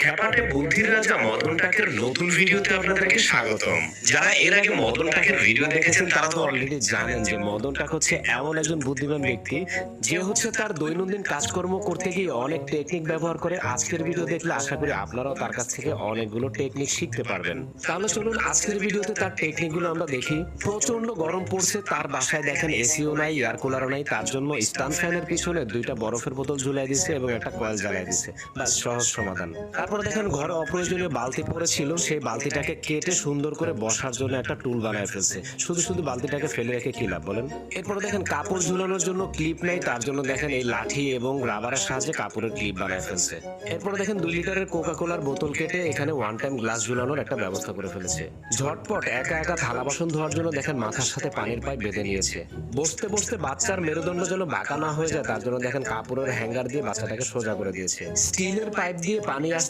খ্যাপাটে বুদ্ধির রাজা মদন টাকের নতুন ভিডিওতে আপনাদেরকে স্বাগতম। যারা এর আগে মদন টাকের ভিডিও দেখেছেন তারা তো অলরেডি জানেন যে মদন টাক হচ্ছে এমন একজন বুদ্ধিমান ব্যক্তি যে হচ্ছে তার দৈনন্দিন কাজকর্ম করতে গিয়ে অনেক টেকনিক ব্যবহার করে। আজকের ভিডিও দেখলে আশা করি আপনারাও তার কাছ থেকে অনেকগুলো টেকনিক শিখতে পারবেন। তাহলে চলুন আজকের ভিডিওতে তার টেকনিকগুলো আমরা দেখি। প্রচন্ড গরম পড়ছে, তার বাসায় দেখেন এসিও নাই, এয়ার কুলারও নাই, তার জন্য স্ট্যান্ড ফ্যানের পিছনে দুইটা বরফের বোতল ঝুলাই দিছে এবং একটা কয়েল জ্বালাই দিছে। বাস সহজ সমাধান। তারপর দেখেন ঘরে অপ্রয়োজনীয় বালতি পড়েছিল, সেই বালতিটাকে কেটে সুন্দর করে বসার জন্য একটা টুল বানায় ফেলছে। শুধু শুধু বালতিটাকে ফেলে রেখে কি লাভ বলেন? এরপরে দেখেন কাপড় ঝুলানোর জন্য ক্লিপ নাই, তার জন্য দেখেন এই লাঠি এবং রাবারের সাহায্যে কাপড়ের ক্লিপ বানায় ফেলছে। এরপরে দেখেন 2 লিটারের কোকা কোলার বোতল কেটে এখানে ওয়ান টাইম গ্লাস ঝুলানোর একটা ব্যবস্থা করে ফেলেছে। ঝটপট একা একা থালা বাসন ধোয়ার জন্য দেখেন মাথার সাথে পানির পাইপ বেঁধে নিয়েছে। বসতে বসতে বাচ্চার মেরুদণ্ড যেন বাঁকা না হয়ে যায় তার জন্য দেখেন কাপড়ের হ্যাঙ্গার দিয়ে বাচ্চাটাকে সোজা করে দিয়েছে। স্টিলের পাইপ দিয়ে পানি আসতে